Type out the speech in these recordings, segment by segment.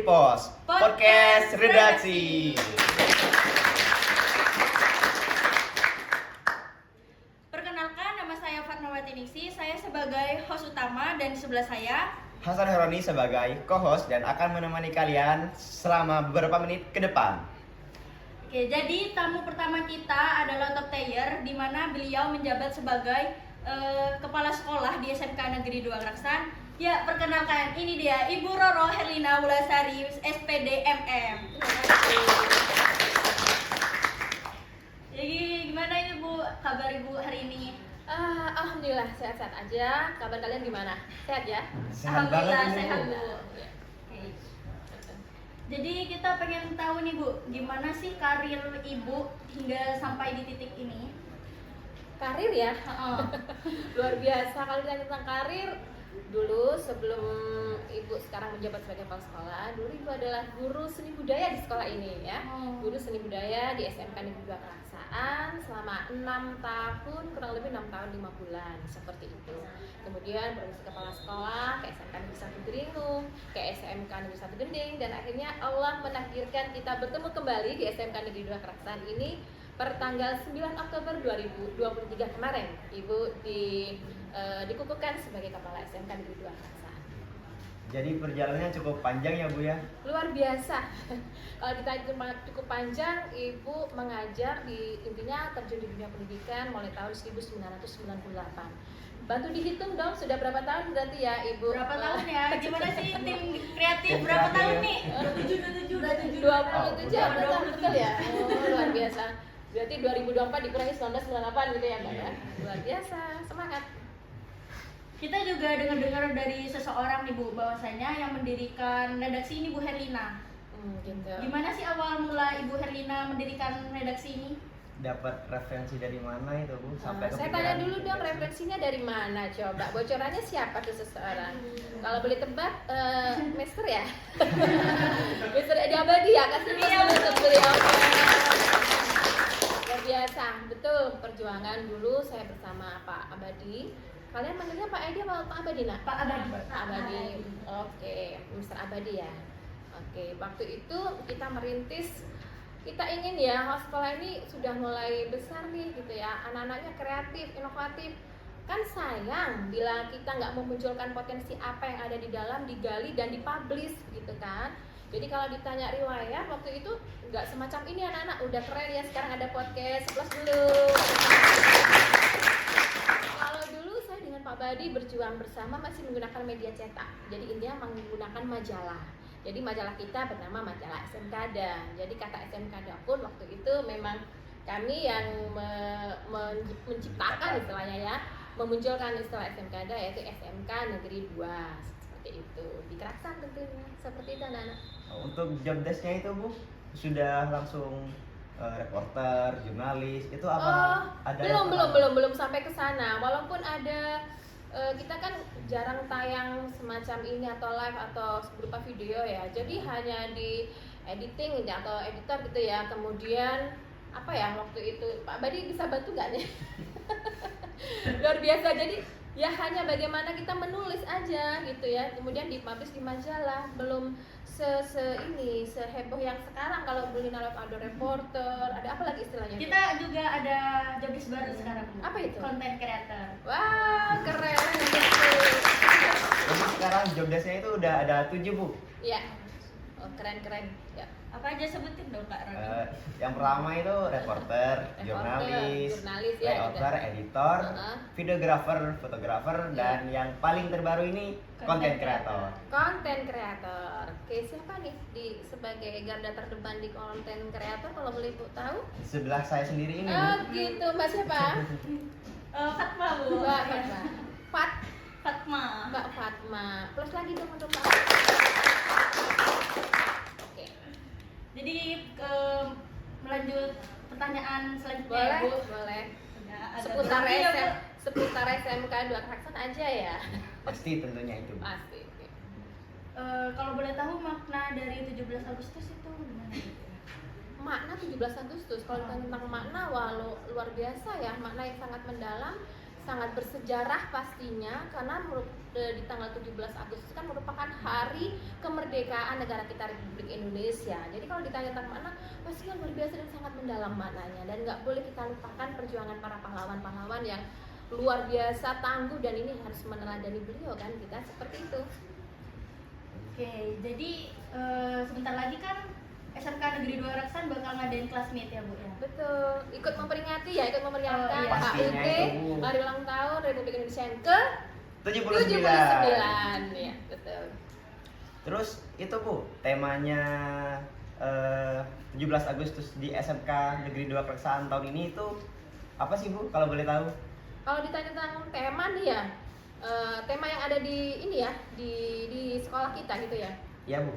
di POS Podcast Redaksi. Perkenalkan, nama saya Fatmawati Ningsi. Saya sebagai host utama dan di sebelah saya Hasan Heroni sebagai co-host dan akan menemani kalian selama beberapa menit ke depan. Oke, jadi tamu pertama kita adalah Top Tayer, di mana beliau menjabat sebagai kepala sekolah di SMK Negeri 2 Geraksan. Ya, perkenalkan, ini dia Ibu Roro Herlina Wulasari, SPD MM. Jadi gimana ini Bu, kabar Ibu hari ini? Alhamdulillah sehat-sehat aja. Kabar kalian gimana? Sehat ya? Alhamdulillah banget, sehat Bu. Bu. Oke. Jadi kita pengen tahu nih Bu, gimana sih karir Ibu hingga sampai di titik ini? Karir ya? Heeh. Luar biasa. Kalau ditanya tentang karir, dulu sebelum Ibu sekarang menjabat sebagai kepala sekolah, dulu Ibu adalah guru seni budaya di sekolah ini ya. Guru seni budaya di SMK Negeri 2 Keraksaan selama 6 tahun, kurang lebih 6 tahun 5 bulan, seperti itu. Kemudian berisi kepala sekolah ke SMK Negeri 1 Deringung, ke SMK Negeri 1 Gending, dan akhirnya Allah menakdirkan kita bertemu kembali di SMK Negeri 2 Keraksaan ini per tanggal 9 Oktober 2023 kemarin. Ibu dikukuhkan sebagai kepala SMK Negeri 2 Keraksaan. Jadi perjalanannya cukup panjang ya Bu ya. Luar biasa. Kalau ditanya cukup panjang, Ibu mengajar intinya terjun di dunia pendidikan mulai tahun 1998. Bantu dihitung dong, sudah berapa tahun berarti ya Ibu? Berapa tahun ya? Gimana sih tim kreatif berapa tahun nih? 27 betul ya? Oh, luar biasa. Berarti 2024 dikurangi 1998 gitu ya Mbak ya? Luar biasa, semangat. Kita juga dengar-dengar dari seseorang nih Bu, bahwasanya yang mendirikan redaksi ini Bu Herlina. Gitu. Gimana sih awal mula Ibu Herlina mendirikan redaksi ini? Dapat referensi dari mana itu Bu sampai Saya kepikiran tanya dulu bikin dong, redaksi? referensinya dari mana coba? Bocorannya siapa tuh seseorang? Kalau boleh tebak, Mister ya? Mister Edi Abadi ya? Kasih Iya, dulu untuk beliau. Luar biasa, betul. Perjuangan dulu saya bersama Pak Abadi. Kalian manggilnya Pak Edi atau Pak Abadi nak? Pak Abadi. Pak Abadi. Oke, Mister Abadi ya. Oke, waktu itu kita merintis, kita ingin ya sekolah ini sudah mulai besar nih gitu ya, anak-anaknya kreatif, inovatif. Kan sayang bila kita nggak memunculkan potensi apa yang ada di dalam, digali dan dipublish gitu kan. Jadi kalau ditanya riwayat waktu itu nggak semacam ini anak-anak, udah keren ya sekarang ada podcast, plus dulu. Kalau dulu saya dengan Pak Badi berjuang bersama masih menggunakan media cetak. Jadi intinya menggunakan majalah. Jadi majalah kita bernama majalah SMKada. Jadi kata SMKada pun waktu itu memang kami yang menciptakan istilahnya ya, memunculkan istilah SMKada yaitu SMK Negeri 2. Seperti itu. Di Geraksan tentunya. Seperti itu anak-anak. Untuk job desk-nya itu Bu sudah langsung reporter, jurnalis itu apa? Belum sampai ke sana. Walaupun ada kita kan jarang tayang semacam ini atau live atau berupa video ya. Jadi hanya di editing atau editor gitu ya. Kemudian apa ya waktu itu Pak Badi bisa bantu nggak nih? Luar biasa. Jadi ya hanya bagaimana kita menulis aja gitu ya. Kemudian dipublish di majalah. Belum seheboh yang sekarang. Kalau beli live ada reporter, ada apa lagi istilahnya? Kita juga ada jobdesk baru sekarang Bu. Apa itu? Content creator. Wah, keren gitu. Jadi sekarang job desk-nya itu udah ada 7 Bu. Iya. Oh, keren. Ya. Apa aja sebutin dong Kak Roni? Yang pertama itu reporter, jurnalis, ya, layout, editor, Uh-huh. videographer, fotografer, dan yang paling terbaru ini content creator. Konten kreator. Oke, siapa nih sebagai garda terdepan di konten kreator kalau boleh Ibu tahu? Sebelah saya sendiri ini. Oh, gitu. Mbak siapa? Fatma Bu. Mbak Fatma. Fatma. Mbak Fatma. Plus lagi dong untuk Mbak. Oke. Jadi melanjut pertanyaan selanjutnya Boleh, Bu. boleh. Udah agak Seputar grogi ya, Bu. seputar SMK 2 Keraksaan aja ya. Pasti tentunya itu. Pasti. Oke. Kalau boleh tahu makna dari 17 Agustus itu gimana? Makna 17 Agustus, kalau tentang makna wah luar biasa ya, makna yang sangat mendalam, sangat bersejarah pastinya karena di tanggal 17 Agustus kan merupakan hari kemerdekaan negara kita Republik Indonesia. Jadi kalau ditanya tentang makna, pastinya luar biasa dan sangat mendalam maknanya. Dan nggak boleh kita lupakan perjuangan para pahlawan-pahlawan yang luar biasa tangguh, dan ini harus meneladani beliau kan, kita seperti itu. Oke, jadi sebentar lagi kan SMK Negeri 2 Raksan bakal ngadain kelas meet ya Bu ya? Betul, ikut memperingati ya, ikut memeriahkan Oh, iya. Pastinya HUT itu, Bu. hari ulang tahun Republik Indonesia yang ke 79. ya, betul. Terus itu Bu, temanya 17 Agustus di SMK Negeri 2 Kereksaan tahun ini itu apa sih Bu, kalau boleh tahu? Kalau ditanya tentang tema nih ya, tema yang ada di ini ya, di sekolah kita gitu ya. Iya Bu.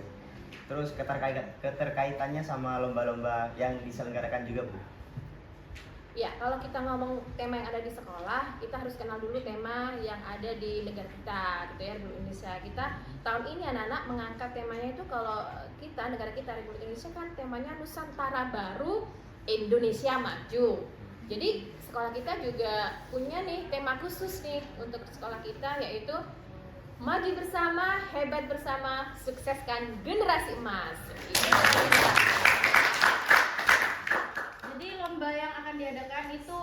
Terus keterkaitannya sama lomba-lomba yang diselenggarakan juga Bu. Ya, kalau kita ngomong tema yang ada di sekolah, kita harus kenal dulu tema yang ada di negara kita, gitu ya, Republik Indonesia. Kita tahun ini anak-anak mengangkat temanya itu, kalau kita, negara kita Republik Indonesia kan temanya Nusantara Baru, Indonesia Maju. Jadi sekolah kita juga punya nih tema khusus nih untuk sekolah kita, yaitu maju bersama, hebat bersama, sukseskan generasi emas. Jadi lomba yang akan diadakan itu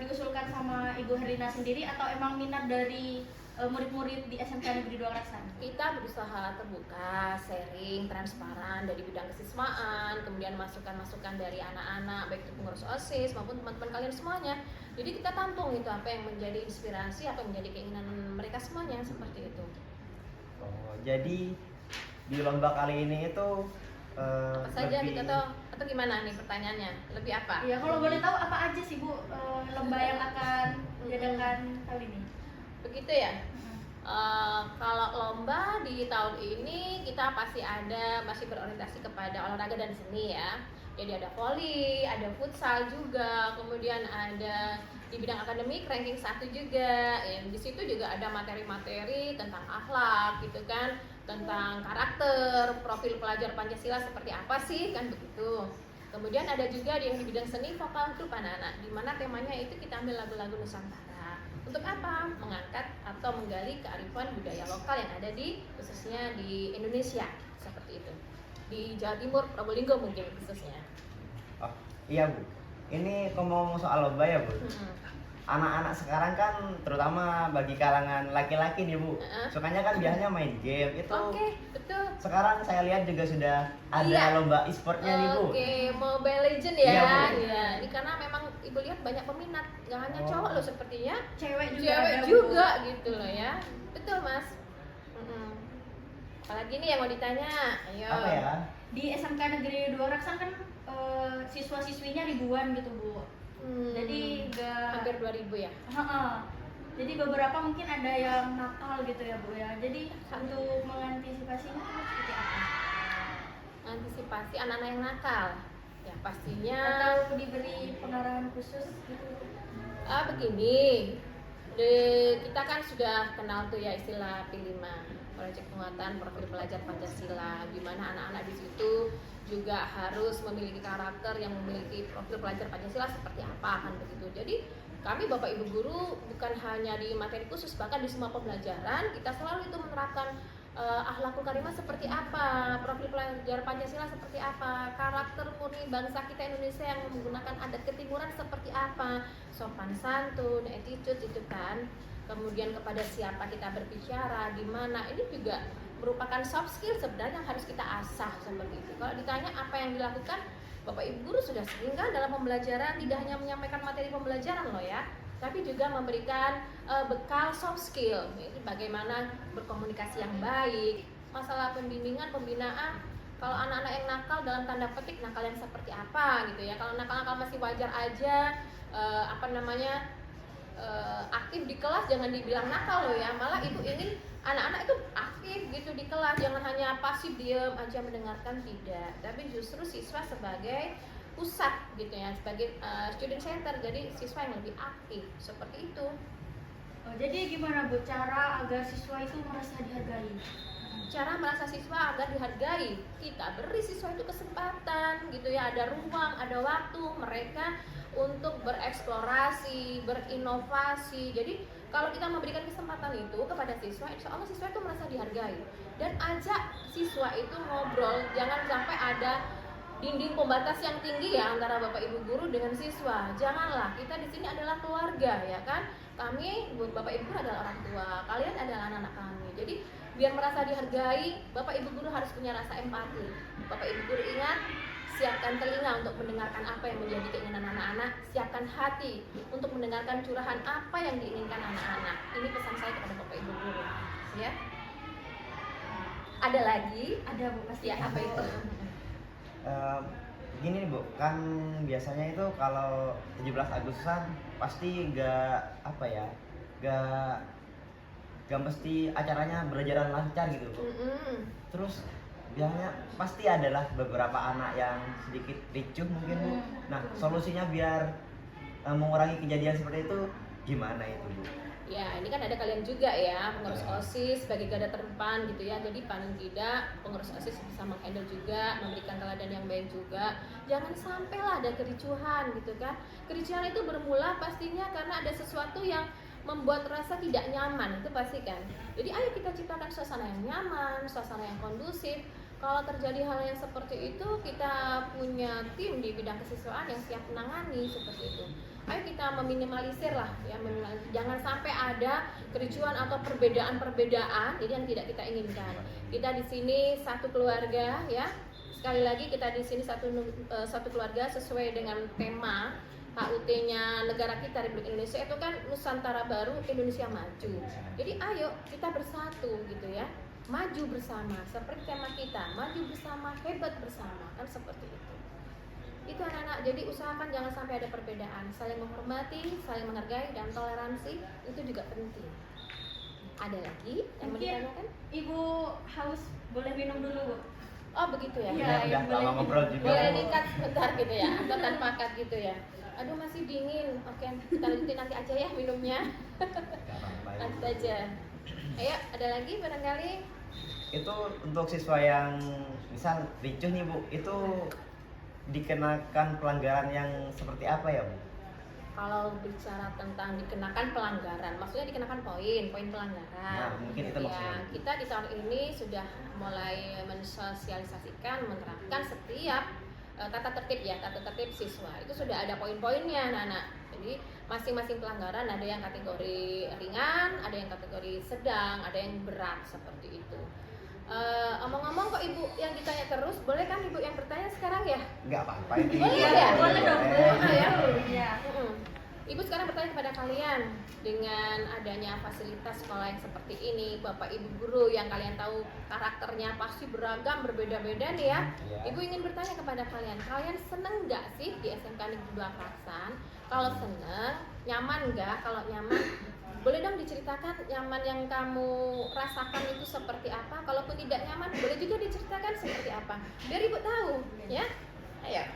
diusulkan sama Ibu Herlina sendiri atau emang minat dari murid-murid di SMK Negeri 2 Raksan? Kita berusaha terbuka, sharing, transparan dari bidang kesiswaan, kemudian masukan-masukan dari anak-anak, baik itu pengurus OSIS maupun teman-teman kalian semuanya. Jadi kita tampung itu apa yang menjadi inspirasi, apa yang menjadi keinginan mereka semuanya, seperti itu. Oh, jadi di lomba kali ini itu Apa saja gitu atau gimana nih pertanyaannya? Lebih apa? Ya kalau boleh tahu apa aja sih Bu lomba yang akan diadakan kali ini? Begitu ya. Kalau lomba di tahun ini kita pasti masih berorientasi kepada olahraga dan seni ya. Jadi ada voli, ada futsal juga, kemudian ada di bidang akademik ranking 1 juga. Ya, di situ juga ada materi-materi tentang akhlak gitu kan, tentang karakter, profil pelajar Pancasila seperti apa sih kan begitu. Kemudian ada juga yang di bidang seni vokal grup anak-anak, di mana temanya itu kita ambil lagu-lagu Nusantara. Untuk apa? Mengangkat atau menggali kearifan budaya lokal yang ada di khususnya di Indonesia, seperti itu. Di Jawa Timur, Probolinggo mungkin khususnya. Oh, iya Bu. Ini ngomong soal lomba ya Bu. Anak-anak sekarang kan terutama bagi kalangan laki-laki nih Bu, sukanya kan biasanya main game itu. Oke, betul. Sekarang saya lihat juga sudah ada Iya. lomba e-sportnya nih Bu. Oke, Mobile Legend ya. Iya, Bu. Iya, ini karena memang Ibu lihat banyak peminat, gak hanya Oh. cowok loh sepertinya, Cewek juga cewek ada, Bu. juga gitu loh ya. Betul, Mas. Apalagi nih yang mau ditanya? Ayo. Apa ya? Di SMK Negeri 2 Raksan kan siswa-siswinya ribuan gitu Bu. Jadi hampir 2000 ya. Jadi beberapa mungkin ada yang nakal gitu ya Bu ya. Jadi untuk mengantisipasinya itu seperti apa? Antisipasi anak-anak yang nakal. Ya pastinya Atau diberi pengarahan khusus gitu? Begini. Kita kan sudah kenal tuh ya istilah P5, proyek penguatan profil pelajar Pancasila, di mana anak-anak di situ juga harus memiliki karakter yang memiliki profil pelajar Pancasila seperti apa kan begitu. Jadi kami Bapak Ibu guru bukan hanya di materi khusus, bahkan di semua pembelajaran kita selalu itu menerapkan akhlakul karimah seperti apa, profil pelajar Pancasila seperti apa, karakter murni bangsa kita Indonesia yang menggunakan adat ketimuran seperti apa, sopan santun, attitude itu kan. Kemudian kepada siapa kita berbicara, di mana, ini juga merupakan soft skill sebenarnya yang harus kita asah seperti itu. Kalau ditanya apa yang dilakukan, Bapak Ibu guru sudah sering kan dalam pembelajaran tidak hanya menyampaikan materi pembelajaran loh ya, tapi juga memberikan bekal soft skill, yaitu bagaimana berkomunikasi yang baik, masalah pembinaan. Kalau anak-anak yang nakal dalam tanda petik nakal yang seperti apa gitu ya. Kalau nakal-nakal masih wajar aja, aktif di kelas, jangan dibilang nakal loh ya. Malah itu ingin anak-anak itu aktif gitu di kelas, jangan hanya pasif diam aja mendengarkan, tidak. Tapi justru siswa sebagai pusat gitu ya, sebagai student center, jadi siswa yang lebih aktif seperti itu. Jadi gimana Bu cara agar siswa itu merasa dihargai? cara merasa siswa agar dihargai, kita beri siswa itu kesempatan gitu ya, ada ruang, ada waktu mereka untuk bereksplorasi, berinovasi. Jadi kalau kita memberikan kesempatan itu kepada siswa, insya Allah siswa itu merasa dihargai. Dan ajak siswa itu ngobrol, jangan sampai ada dinding pembatas yang tinggi ya antara bapak ibu guru dengan siswa. Janganlah, kita di sini adalah keluarga ya kan. Kami bapak ibu guru adalah orang tua, kalian adalah anak-anak kami. Jadi biar merasa dihargai, bapak ibu guru harus punya rasa empati. Bapak ibu guru ingat, siapkan telinga untuk mendengarkan apa yang menjadi keinginan anak-anak, siapkan hati untuk mendengarkan curahan apa yang diinginkan anak-anak. Ini pesan saya kepada bapak ibu guru ya. Ada lagi? Ada Bu pasti. Ya, apa itu? Gini nih Bu, kan biasanya itu kalau 17 Agustusan pasti gak apa ya, gak mesti acaranya berjalan lancar gitu Bu. Terus biasanya pasti adalah beberapa anak yang sedikit ricuh mungkin Bu. Nah solusinya biar mengurangi kejadian seperti itu gimana itu Bu? Ya, ini kan ada kalian juga ya, pengurus OSIS sebagai garda terdepan gitu ya. Jadi paling tidak pengurus OSIS bisa menghandle juga, memberikan teladan yang baik juga. Jangan sampailah ada kericuhan gitu kan. Kericuhan itu bermula pastinya karena ada sesuatu yang membuat rasa tidak nyaman, itu pasti kan. Jadi ayo kita ciptakan suasana yang nyaman, suasana yang kondusif. Kalau terjadi hal yang seperti itu, kita punya tim di bidang kesiswaan yang siap menangani seperti itu. Ayo kita meminimalisir lah ya, jangan sampai ada kericuhan atau perbedaan-perbedaan ini yang tidak kita inginkan. Kita di sini satu keluarga ya. Sekali lagi kita di sini satu keluarga sesuai dengan tema HUT-nya negara kita Republik Indonesia itu kan Nusantara Baru, Indonesia Maju. Jadi ayo kita bersatu gitu ya. Maju bersama seperti tema kita, maju bersama, hebat bersama, kan seperti itu. Itu anak-anak, jadi usahakan jangan sampai ada perbedaan, saling menghormati, saling menghargai, dan toleransi itu juga penting. Ada lagi yang mau ditanyakan? Ibu haus, boleh minum dulu Bu? Oh begitu ya? Iya, Udah boleh lama ngobrol juga Boleh Bu. dikat sebentar gitu ya, atau tanpa cut gitu ya. Aduh masih dingin, oke kita lanjutin nanti aja ya minumnya. Lanjut aja. Ayo, ada lagi barangkali? Itu untuk siswa yang misal ricuh nih Bu, itu dikenakan pelanggaran yang seperti apa ya Bu? Kalau bicara tentang dikenakan pelanggaran, maksudnya dikenakan poin pelanggaran. Nah, mungkin itu maksudnya. Ya, kita di tahun ini sudah mulai mensosialisasikan, menerapkan setiap tata tertib siswa. Itu sudah ada poin-poinnya, anak-anak. Jadi masing-masing pelanggaran ada yang kategori ringan, ada yang kategori sedang, ada yang berat seperti itu. Omong-omong kok ibu yang ditanya terus, boleh kan ibu yang bertanya sekarang ya? Enggak apa-apa ini. Boleh ya? Boleh dong Bu. Boleh ya? Iya. Ibu sekarang bertanya kepada kalian, dengan adanya fasilitas sekolah yang seperti ini, bapak ibu guru yang kalian tahu karakternya pasti beragam, berbeda-beda nih ya. Iya. Ibu ingin bertanya kepada kalian seneng nggak sih di SMK Negeri 2 Klaksan? Kalau seneng, nyaman nggak? Kalau nyaman, boleh dong diceritakan nyaman yang kamu rasakan itu seperti apa? Kalaupun tidak nyaman, boleh juga diceritakan seperti apa, biar ibu tahu ya. Ayo.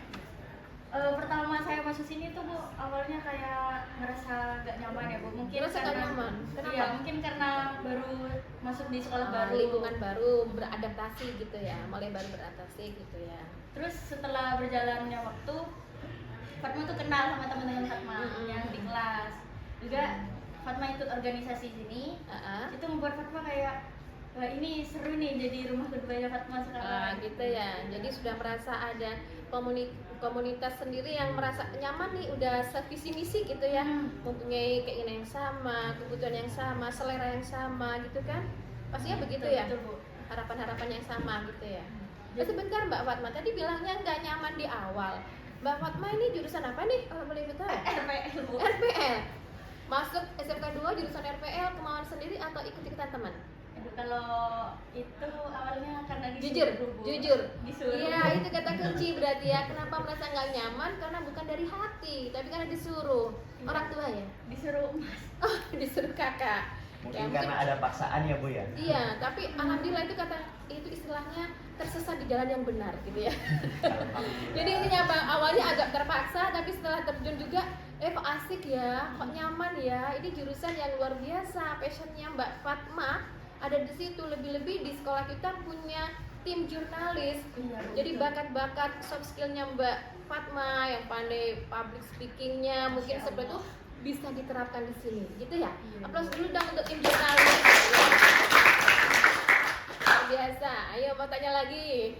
Pertama saya masuk sini tuh Bu, awalnya kayak ngerasa gak nyaman ya Bu. Mungkin Ngerasa gak nyaman? Kenapa? Iya, mungkin karena baru masuk di sekolah baru, lingkungan baru, beradaptasi gitu ya, mulai baru beradaptasi gitu ya. Terus setelah berjalannya waktu, Fatma tuh kenal sama teman-teman Fatma yang di kelas. Juga Fatma ikut organisasi sini. Itu membuat Fatma kayak, wah ini seru nih jadi rumah keduanya Fatma sekarang. Gitu ya. Jadi sudah merasa ada komunitas sendiri yang merasa nyaman nih, udah sevisi misi gitu ya, mempunyai keinginan yang sama, kebutuhan yang sama, selera yang sama gitu kan. Pastinya begitu ya. Betul, Bu. Harapan-harapan yang sama gitu ya. Sebentar Mbak Fatma, tadi bilangnya nggak nyaman di awal. Mbak Fatma ini jurusan apa nih kalau boleh tahu? RPL Bu. RPL. Masuk SMK 2 jurusan RPL kemauan sendiri atau ikut-ikutan teman? Aduh, kalau itu awalnya karena Jujur. disuruh. Iya, itu kata kunci berarti ya. Kenapa merasa nggak nyaman? Karena bukan dari hati, tapi karena disuruh. Orang tua ya? Disuruh Mas. Oh, disuruh kakak. Mungkin karena ada paksaan ya Bu ya. Iya, tapi alhamdulillah itu istilahnya tersesat di jalan yang benar gitu ya. Jadi intinya apa? Awalnya agak terpaksa, tapi setelah terjun juga, kok asik ya, kok nyaman ya. Ini jurusan yang luar biasa. Passionnya Mbak Fatma ada di situ. Lebih-lebih di sekolah kita punya tim jurnalis. Jadi bakat-bakat soft skillnya Mbak Fatma yang pandai public speakingnya mungkin seperti itu bisa diterapkan di sini, gitu ya. Aplaus dulu dong untuk tim jurnalis. Luar biasa. Ayo mau tanya lagi.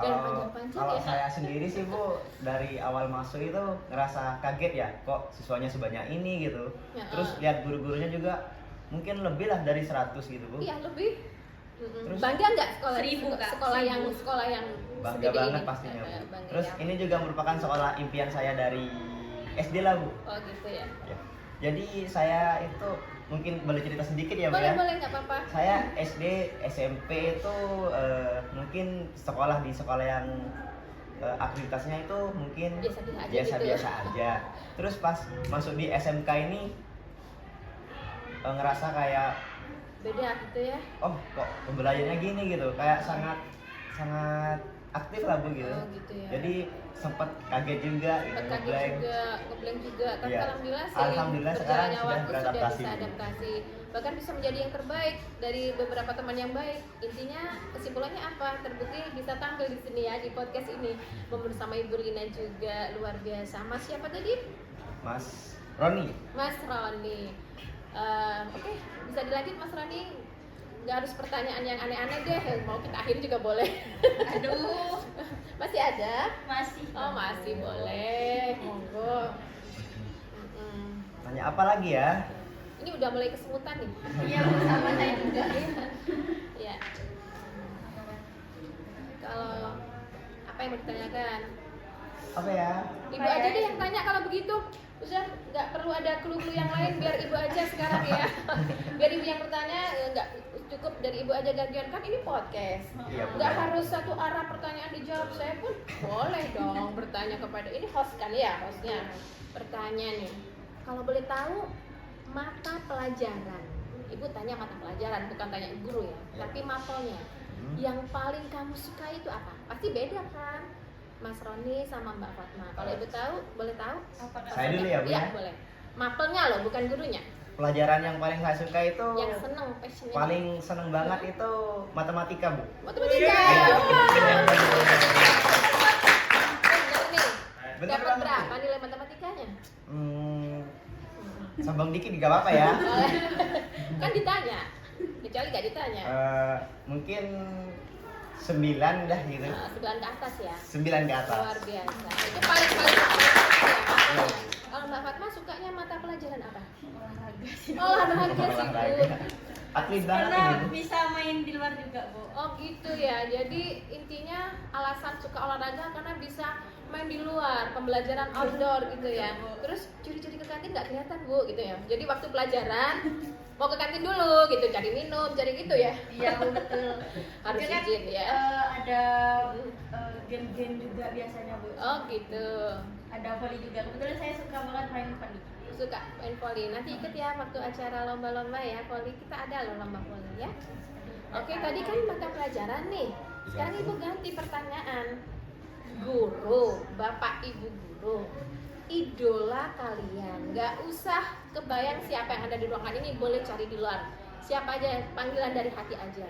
Jangan panjang-panjang Kalau ya. saya sendiri sih Bu, dari awal masuk itu ngerasa kaget ya, kok siswanya sebanyak ini gitu. Ya, Terus lihat guru-gurunya juga mungkin lebih lah dari 100 gitu Bu. Iya lebih. Terus Bangga nggak sekolah 1000, Kak. sekolah yang 1000. sekolah yang Bangga segede banget ini? pastinya Bu. Bangga Terus ya. ini juga merupakan sekolah impian saya dari SD lah Bu. Oh gitu ya. Ya. Jadi saya itu mungkin boleh cerita sedikit ya Bu Boleh ya. boleh nggak apa-apa. Saya SD, SMP itu mungkin sekolah di sekolah yang aktivitasnya itu mungkin Biasa-biasa aja biasa-biasa gitu. aja. Terus pas masuk di SMK ini ngerasa kayak Beda gitu ya. oh kok pembelajarannya gini gitu, kayak sangat aktif lah Bu gitu. Oh gitu ya. Jadi sempat kaget juga gitu, Sempat kaget ngeblank. juga, ngeblank juga. Tapi Iya. alhamdulillah sih Alhamdulillah sekarang berjalannya sudah waktu beradaptasi. sudah bisa adaptasi. Bahkan bisa menjadi yang terbaik dari beberapa teman yang baik. Intinya kesimpulannya apa? Terbukti bisa tampil di sini ya di podcast ini bersama Ibu Lina juga luar biasa. Mas siapa tadi? Mas Roni. Mas Roni. Oke, bisa dilanjut Mas Roni. Nggak harus pertanyaan yang aneh-aneh deh. Mau kita akhiri juga boleh. Aduh, Masih ada? masih. Oh masih boleh. Monggo. Tanya apa lagi ya? Ini udah mulai kesemutan nih. Iya, Bu, sama saya juga. Iya. Kalau apa yang mau ditanyakan? Apa ya? Ibu aja deh yang tanya kalau begitu. Udah nggak perlu ada clue-clue yang lain, biar ibu aja sekarang ya. Biar ibu yang bertanya, nggak cukup dari ibu aja gantian, kan ini podcast. Iya, Bu. Nggak harus satu arah pertanyaan dijawab. Saya pun boleh dong bertanya kepada ini host kan ya, hostnya bertanya nih. Kalau boleh tahu mata pelajaran, ibu tanya mata pelajaran bukan tanya guru ya, tapi mapelnya yang paling kamu suka itu apa? Pasti beda kan, Mas Roni sama Mbak Fatma. Kalau ibu tahu, boleh tahu? Saya dulu ya, Bu, Iya, ya? boleh. Mapelnya loh, bukan gurunya. Pelajaran yang paling saya suka itu Yang seneng, passionnya. paling seneng banget itu matematika Bu. Matematika. Iya. Wah. Bener nih. Bener Dapat banget, berapa Bu. nilai matematikanya? Sambang dikit juga apa-apa ya? Kan ditanya. Kecuali gak ditanya. Mungkin 9 dah gitu. 9 ke atas ya. 9 ke atas. Luar biasa. Itu paling ya. Kalau Mbak Fatma sukanya mata pelajaran apa? Olahraga sih. Olahraga sih, Bu. Atlet banget Karena ini. bisa main di luar juga, Bu. Oh gitu ya. Jadi intinya alasan suka olahraga karena bisa main di luar, pembelajaran outdoor gitu ya. Terus curi-curi ke kantin nggak kelihatan Bu gitu ya. Jadi waktu pelajaran mau ke kantin dulu gitu, cari minum, cari gitu ya. Iya, Bu, betul. Harus Juga kan, izin ya. Ada game-game juga biasanya, Bu. Oh gitu. Ada volley juga. Kebetulan saya suka banget main volley. Suka main volley. Nanti ikut ya waktu acara lomba-lomba ya. Volley kita ada loh lomba volley ya. Oke, tadi kan mata pelajaran nih. Sekarang Ibu ganti pertanyaan. Guru, Bapak Ibu guru, idola kalian. Nggak usah kebayang siapa yang ada di ruangan ini, boleh cari di luar. Siapa aja, panggilan dari hati aja.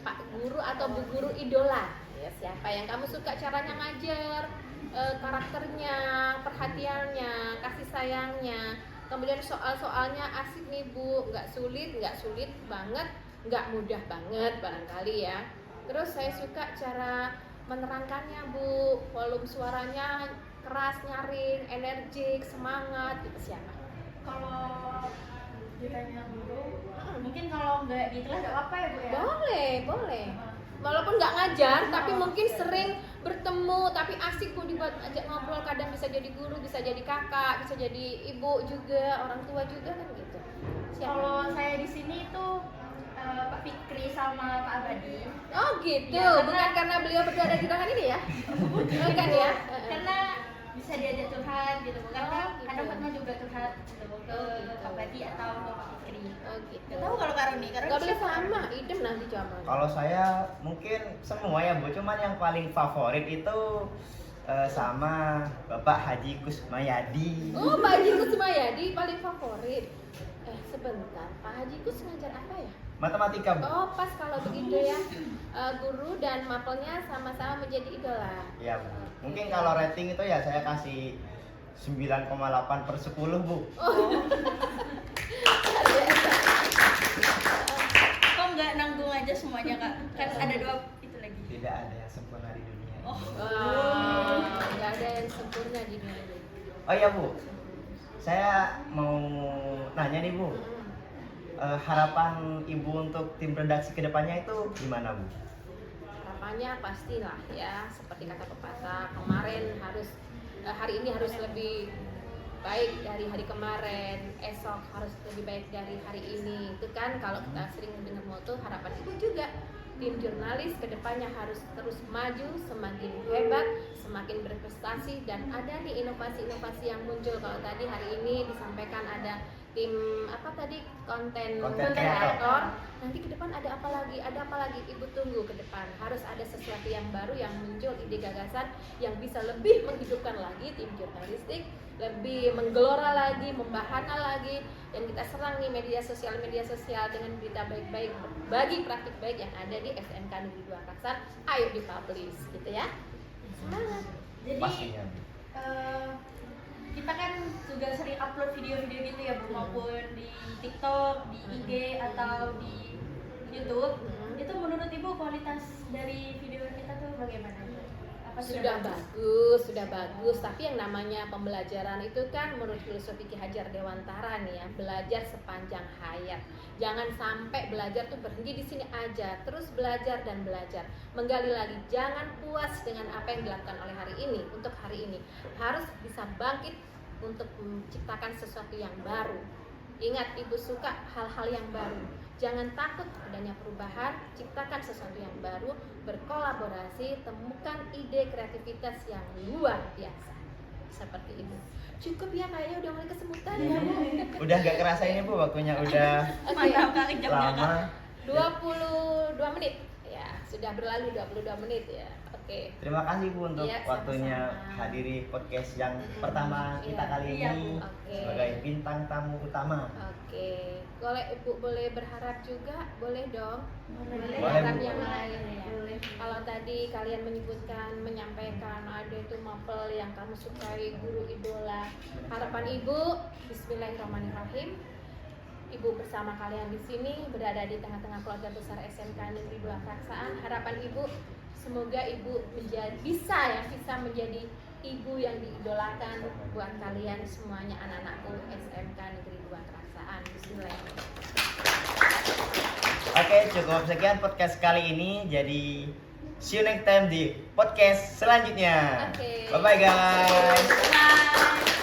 Pak guru atau Bu guru idola. Ya, siapa yang kamu suka caranya ngajar, karakternya, perhatiannya, kasih sayangnya. Kemudian soal-soalnya asik nih Bu, nggak sulit banget, nggak mudah banget barangkali ya. Terus saya suka cara menerangkannya Bu, volume suaranya keras, nyaring, energik, semangat, gitu siapa? Kalau ditanya guru, mungkin kalau nggak di kelas nggak apa ya, Bu ya? Boleh. Walaupun nggak ngajar, tapi mungkin sering bertemu, tapi asik Bu dibuat ajak ngobrol. Kadang bisa jadi guru, bisa jadi kakak, bisa jadi ibu juga, orang tua juga kan gitu. Siapa? Kalau saya di sini itu Pak Fikri sama Pak Abadi. Oh gitu, Ya, bukan karena beliau berdua ada di ruangan ini ya? Bukan ya? Karena bisa diajak curhat gitu, Bu. Karena Oh, gitu. kadang pernah juga curhat gitu, ke gitu. Pak Abadi atau ke Pak Fikri. Oh gitu. Nggak tahu kalau Kak Roni, Kak Roni Gak boleh siapa? sama, idem nanti jawabannya. Kalau saya mungkin semua ya Bu, cuman yang paling favorit itu sama Bapak Haji Kusmayadi. Oh, Pak Haji Kusmayadi paling favorit. Sebentar, Pak Haji Kus ngajar apa ya? Matematika, Bu. Oh, pas kalau begitu ya. Guru dan mapelnya sama-sama menjadi idola. Iya, Bu. Mungkin kalau rating itu ya saya kasih 9,8 per 10, Bu. Kok nggak nanggung aja semuanya kak? Kan ada 2 itu lagi. Tidak ada yang sempurna di dunia ini. Oh. Nggak ada yang sempurna di dunia ini. Oh iya, Bu. Saya mau nanya nih, Bu. Harapan Ibu untuk tim redaksi kedepannya itu gimana, Bu? Harapannya pastilah ya, seperti kata pepatah, kemarin harus hari ini harus lebih baik dari hari kemarin, esok harus lebih baik dari hari ini. Itu kan kalau kita sering dengar moto, harapan Ibu juga tim jurnalis kedepannya harus terus maju, semakin hebat, semakin berprestasi, dan ada nih inovasi-inovasi yang muncul. Kalau tadi hari ini disampaikan ada tim konten kreator, nanti ke depan ada apa lagi Ibu tunggu ke depan. Harus ada sesuatu yang baru yang muncul, ide gagasan yang bisa lebih menghidupkan lagi tim jurnalistik, lebih menggelora lagi, membahana lagi, dan kita serang nih media sosial dengan berita baik-baik, bagi praktik baik yang ada di SMK Negeri 2 Kraksan. Ayo dipublish gitu ya, semangat. Jadi Pastinya. kita kan juga sering upload video-video gitu ya Bu, maupun di TikTok, di IG atau di YouTube. Itu menurut Ibu kualitas dari video kita tuh bagaimana? Apa Sudah bagus, tapi yang namanya pembelajaran itu kan menurut filosofi Ki Hajar Dewantara nih ya, belajar sepanjang hayat. Jangan sampai belajar tuh berhenti di sini aja, terus belajar dan belajar, menggali lagi. Jangan puas dengan apa yang dilakukan oleh hari ini. Untuk hari ini harus bisa bangkit untuk menciptakan sesuatu yang baru. Ingat, Ibu suka hal-hal yang baru. Jangan takut adanya perubahan, ciptakan sesuatu yang baru, berkolaborasi, temukan ide kreativitas yang luar biasa. Seperti itu. Cukup ya, kayaknya udah mulai kesemutan ya. Udah gak kerasa ini, Bu, waktunya udah Mantap kali jamnya kak. lama. 22 menit. Ya, sudah berlalu 22 menit ya. Oke. Terima kasih, Bu, untuk Iya, waktunya sama-sama. hadiri podcast yang pertama kita Iya. kali Iya, ini Bu. Oke. sebagai bintang tamu utama. Oke. Boleh Ibu boleh berharap juga, boleh dong. Boleh. Berharap Bu. yang lain ya. Boleh. Kalau tadi kalian menyampaikan ada itu mapel yang kamu sukai, guru idola. Harapan Ibu, Bismillahirrahmanirrahim. Ibu bersama kalian di sini berada di tengah-tengah keluarga besar SMK Negeri 2 Kraksan. Harapan Ibu semoga Ibu bisa menjadi ibu yang diidolakan buat kalian semuanya, anak-anakku SMK Negeri 2 Kraksan. Bismillahirrahmanirrahim. Oke, cukup sekian podcast kali ini. Jadi see you next time di podcast selanjutnya. Oke. Bye bye guys. Bye.